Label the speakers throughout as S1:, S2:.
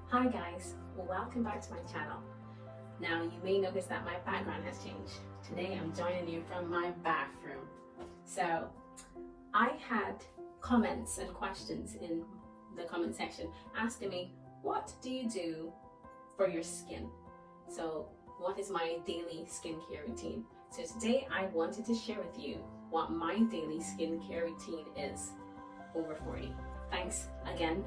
S1: Hi guys, welcome back to my channel. Now you may notice that my background has changed. Today I'm joining you from my bathroom. So I had comments and questions in the comment section asking me, what do you do for your skin? So what is my daily skincare routine? So today I wanted to share with you what my daily skincare routine is over 40. Thanks again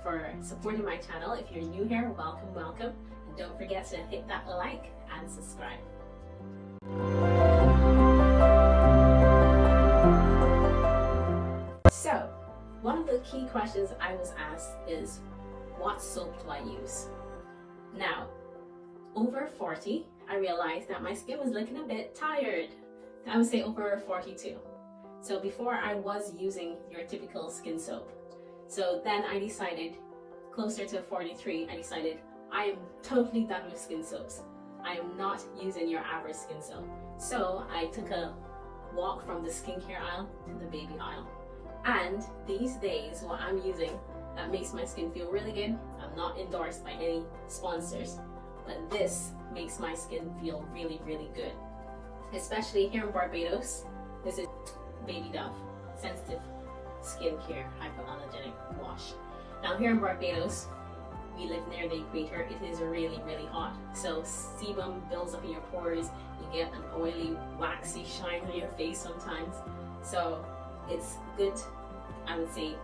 S1: for supporting my channel. If you're new here, welcome, and don't forget to hit that like and subscribe. So one of the key questions I was asked is, what soap do I use? Now, over 40, I realized that my skin was looking a bit tired. I would say over 42. So before I was using your typical skin soap. So then I decided, closer to 43, I decided I am totally done with skin soaps. I am not using your average skin soap. So I took a walk from the skincare aisle to the baby aisle. And these days, what I'm using that makes my skin feel really good, I'm not endorsed by any sponsors, but this makes my skin feel really, really good. Especially here in Barbados, this is Baby Dove Sensitive Skincare Hypoallergenic Wash. Now here in Barbados, we live near the equator. It is really, really hot. So sebum builds up in your pores. You get an oily, waxy shine on your face sometimes. So it's good, I would say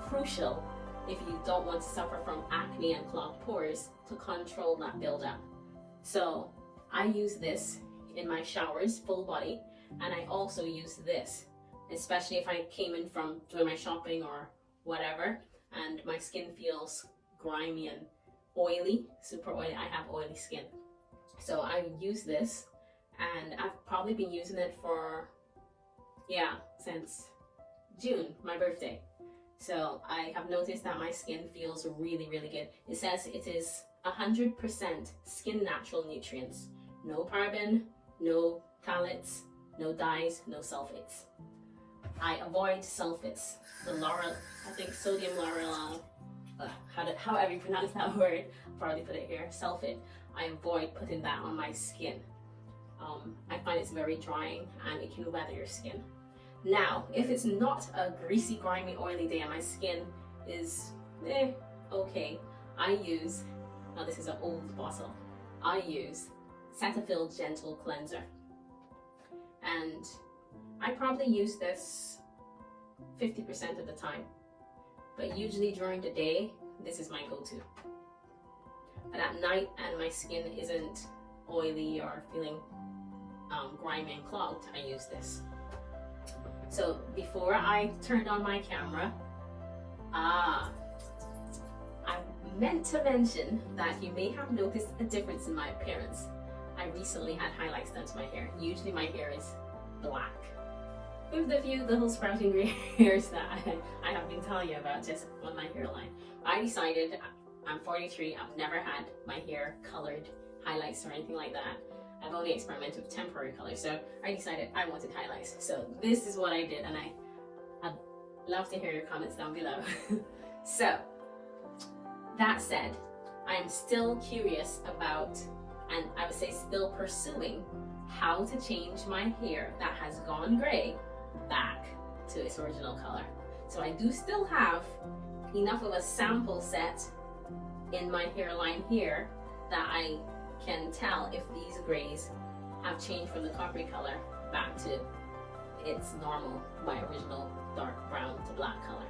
S1: crucial, if you don't want to suffer from acne and clogged pores, to control that buildup. So I use this in my showers, full body, and I also use this, especially if I came in from doing my shopping or whatever, and my skin feels grimy and oily, super oily. I have oily skin. So I use this, and I've probably been using it for, since June, my birthday. So I have noticed that my skin feels really, really good. It says it is 100% skin natural nutrients. No paraben, no phthalates, no dyes, no sulfates. I avoid sulfates. The lauryl, I think sodium lauryl, however you pronounce that word, I'll probably put it here, sulfate. I avoid putting that on my skin. I find it's very drying and it can weather your skin. Now, if it's not a greasy, grimy, oily day and my skin is okay, I use, now this is an old bottle, I use Cetaphil Gentle Cleanser. And I probably use this 50% of the time, but usually during the day, this is my go-to. But at night, and my skin isn't oily or feeling grimy and clogged, I use this. So before I turned on my camera, I meant to mention that you may have noticed a difference in my appearance. I recently had highlights done to my hair. Usually my hair is black, with a few little sprouting gray hairs that I have been telling you about just on my hairline. I decided, I'm 43, I've never had my hair colored, highlights or anything like that. I've only experimented with temporary color, so I decided I wanted highlights. So this is what I did, and I'd love to hear your comments down below. So that said, I am still curious about, and I would say still pursuing, how to change my hair that has gone gray back to its original color. So I do still have enough of a sample set in my hairline here that I can tell if these grays have changed from the coppery color back to its normal, my original dark brown to black color.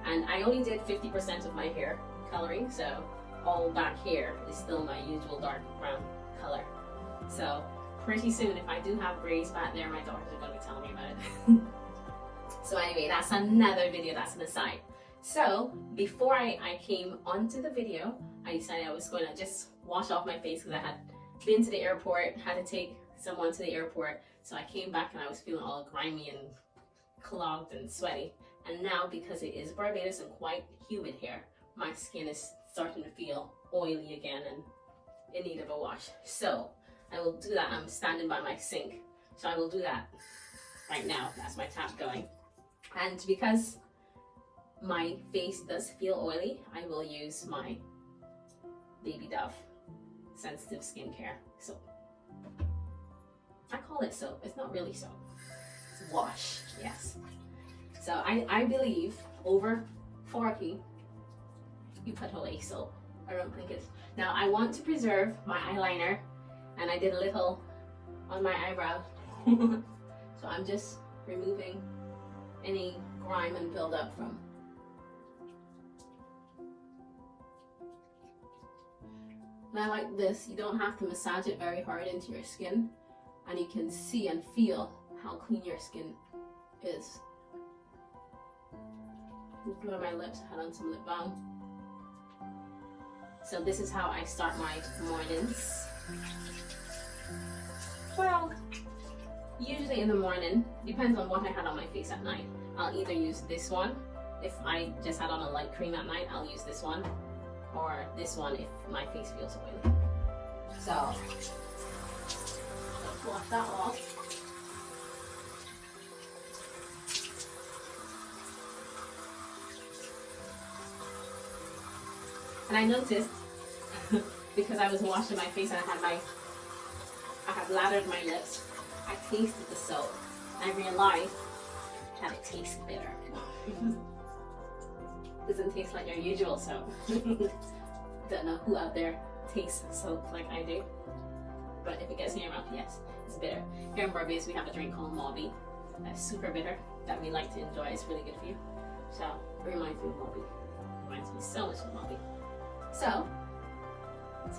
S1: And I only did 50% of my hair coloring, so all back here is still my usual dark brown color. So pretty soon, if I do have grays back there, my daughters are going to be telling me about it. So anyway, that's another video, that's an aside. So before I came onto the video, I decided I was going to just wash off my face because I had been to the airport, had to take someone to the airport. So I came back and I was feeling all grimy and clogged and sweaty. And now, because it is Barbados and quite humid here, my skin is starting to feel oily again and in need of a wash. So I will do that. I'm standing by my sink, so I will do that right now. That's my tap going. And because my face does feel oily, I will use my Baby Dove sensitive skincare soap. I call it soap. It's not really soap. It's wash. Yes. So I believe over 40 you put away soap. I don't think it's. Now I want to preserve my eyeliner, and I did a little on my eyebrow. So I'm just removing any grime and buildup from. Now like this, you don't have to massage it very hard into your skin, and you can see and feel how clean your skin is. Blur my lips, I had on some lip balm. So this is how I start my mornings. Well, usually in the morning, depends on what I had on my face at night. I'll either use this one. If I just had on a light cream at night, I'll use this one. Or this one if my face feels oily. So, let's wash that off. And I noticed, because I was washing my face and I had lathered my lips, I tasted the soap. And I realized that it tastes bitter. Doesn't taste like your usual soap. Don't know who out there tastes soap like I do. But if it gets in your mouth, yes, it's bitter. Here in Barbados, we have a drink called Mobby. That's super bitter that we like to enjoy. It's really good for you. So it reminds me of Mobby. It reminds me so much of Mobby. So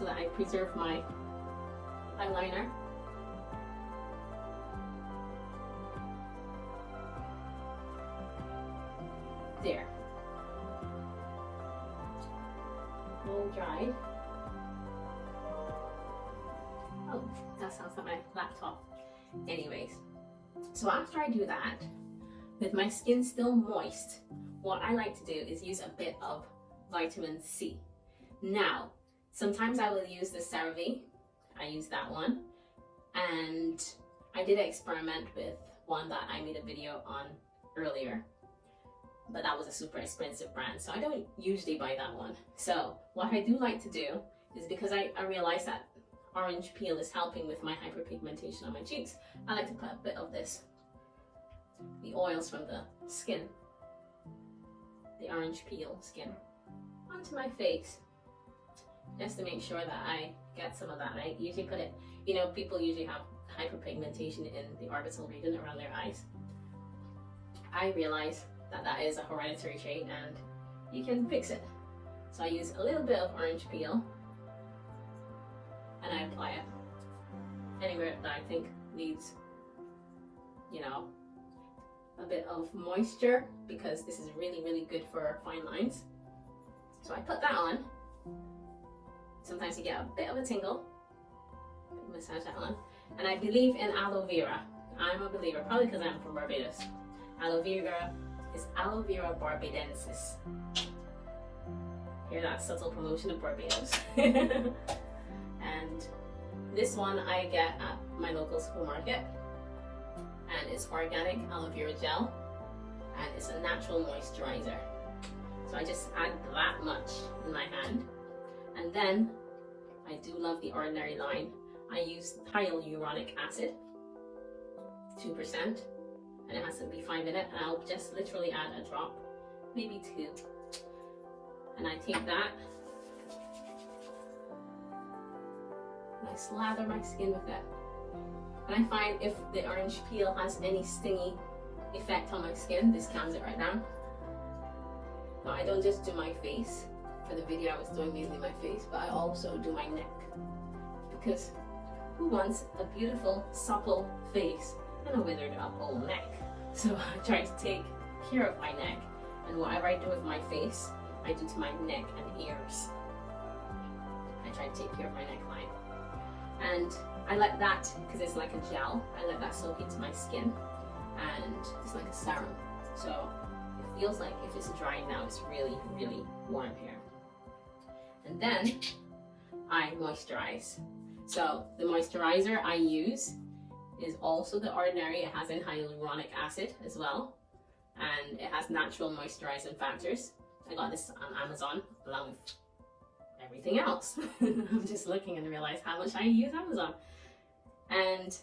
S1: that I preserve my eyeliner. There. All dried. Oh, that sounds like my laptop. Anyways, so after I do that, with my skin still moist, what I like to do is use a bit of vitamin C. Now, sometimes I will use the CeraVe. I use that one. And I did experiment with one that I made a video on earlier. But that was a super expensive brand, so I don't usually buy that one. So what I do like to do is, because I realize that orange peel is helping with my hyperpigmentation on my cheeks, I like to put a bit of this, the oils from the skin, the orange peel skin, onto my face, just to make sure that I get some of that. I usually put it, you know, people usually have hyperpigmentation in the orbital region around their eyes. I realize that is a hereditary trait and you can fix it. So I use a little bit of orange peel and I apply it anywhere that I think needs, you know, a bit of moisture, because this is really, really good for fine lines. So I put that on. Sometimes you get a bit of a tingle. Massage that on. And I believe in aloe vera. I'm a believer, probably because I'm from Barbados. Aloe vera is Aloe Vera barbadensis. Hear that subtle promotion of Barbados. And this one I get at my local supermarket, and it's organic aloe vera gel, and it's a natural moisturizer. So I just add that much in my hand, and then I do love the Ordinary line. I use hyaluronic acid, 2%. And it has to be 5 in it, and I'll just literally add a drop, maybe 2. And I take that, and I slather my skin with it. And I find if the orange peel has any stingy effect on my skin, this calms it right down. Now I don't just do my face. For the video I was doing mainly my face, but I also do my neck. Because who wants a beautiful, supple face and a withered up old neck? So I try to take care of my neck, and whatever I do with my face, I do to my neck and ears. I try to take care of my neckline. And I let that, because it's like a gel, I let that soak into my skin, and it's like a serum. So it feels like if it's dry now, it's really, really warm here. And then I moisturize. So the moisturizer I use is also the Ordinary. It has in hyaluronic acid as well, and it has natural moisturizing factors. I got this on Amazon along with everything else. I'm just looking and realize how much I use Amazon. And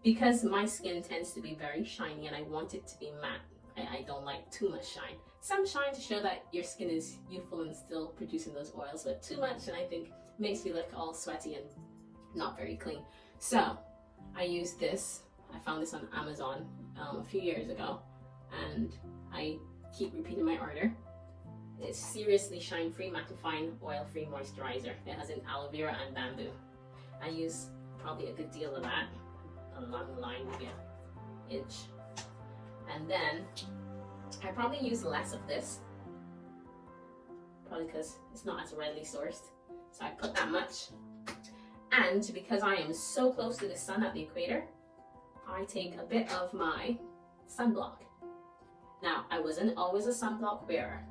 S1: because my skin tends to be very shiny and I want it to be matte, I don't like too much shine. Some shine to show that your skin is youthful and still producing those oils, but too much and I think makes you look all sweaty and not very clean. So I use this. I found this on Amazon a few years ago, and I keep repeating my order. It's seriously shine-free, mattifying, oil-free moisturizer. It has an aloe vera and bamboo. I use probably a good deal of that, along the line, maybe an inch. And then I probably use less of this, probably because it's not as readily sourced. So I put that much. And because I am so close to the sun at the equator, I take a bit of my sunblock. Now, I wasn't always a sunblock wearer.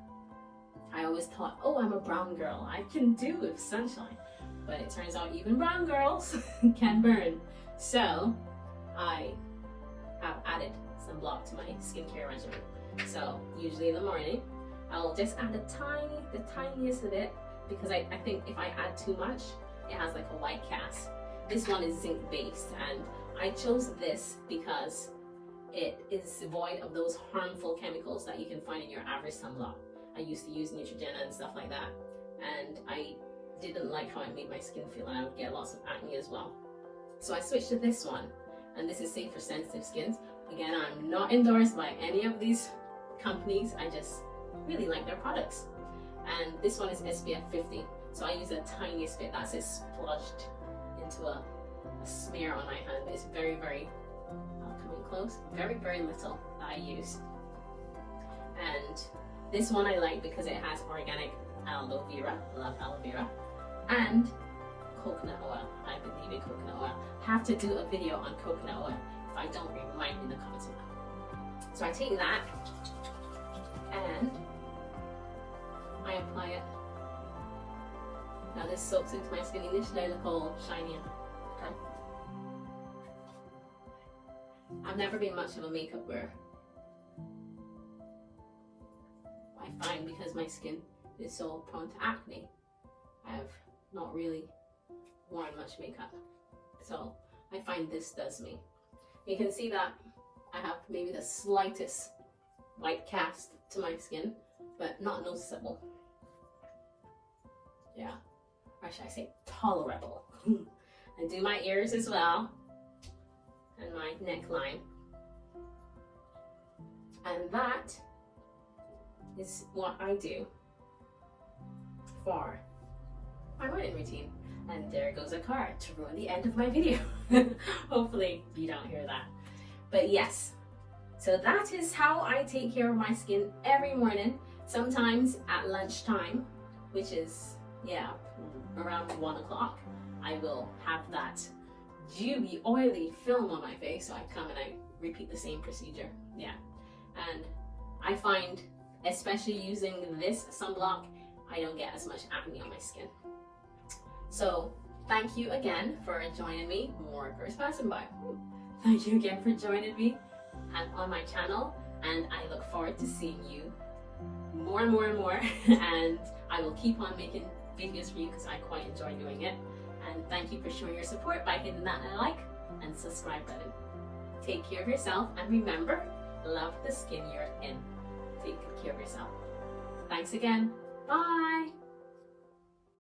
S1: I always thought, oh, I'm a brown girl, I can do with sunshine. But it turns out even brown girls can burn. So I have added sunblock to my skincare regimen. So usually in the morning, I'll just add the tiniest of it, because I think if I add too much, it has like a white cast. This one is zinc based, and I chose this because it is void of those harmful chemicals that you can find in your average sunblock. I used to use Neutrogena and stuff like that, and I didn't like how it made my skin feel, and I would get lots of acne as well. So I switched to this one, and this is safe for sensitive skins. Again, I'm not endorsed by any of these companies, I just really like their products. And this one is SPF 50, so I use the tiniest bit. That's it splodged into a smear on my hand. It's very, coming close, very little that I use. And this one I like because it has organic aloe vera, love aloe vera, and coconut oil. I believe in coconut oil. Have to do a video on coconut oil. If I don't, remind me in the comments below. So I take that and I apply it. Now this soaks into my skin. Initially I look all shiny. Okay. I've never been much of a makeup wearer. I find because my skin is so prone to acne, I've not really worn much makeup. So I find this does me. You can see that I have maybe the slightest white cast to my skin, but not noticeable. Yeah, or should I say tolerable. I do my ears as well, and my neckline. And that is what I do for my morning routine. And there goes a car to ruin the end of my video. Hopefully you don't hear that. But yes, so that is how I take care of my skin every morning. Sometimes at lunchtime, which is, yeah, around 1 o'clock, I will have that dewy, oily film on my face. So I come and I repeat the same procedure. Yeah. And I find, especially using this sunblock, I don't get as much acne on my skin. So thank you again for joining me. More girls passing by. Thank you again for joining me on my channel, and I look forward to seeing you more and more and more. And I will keep on making videos for you because I quite enjoy doing it. And thank you for showing your support by hitting that like and subscribe button. Take care of yourself, and remember, love the skin you're in. Take good care of yourself. Thanks again. Bye.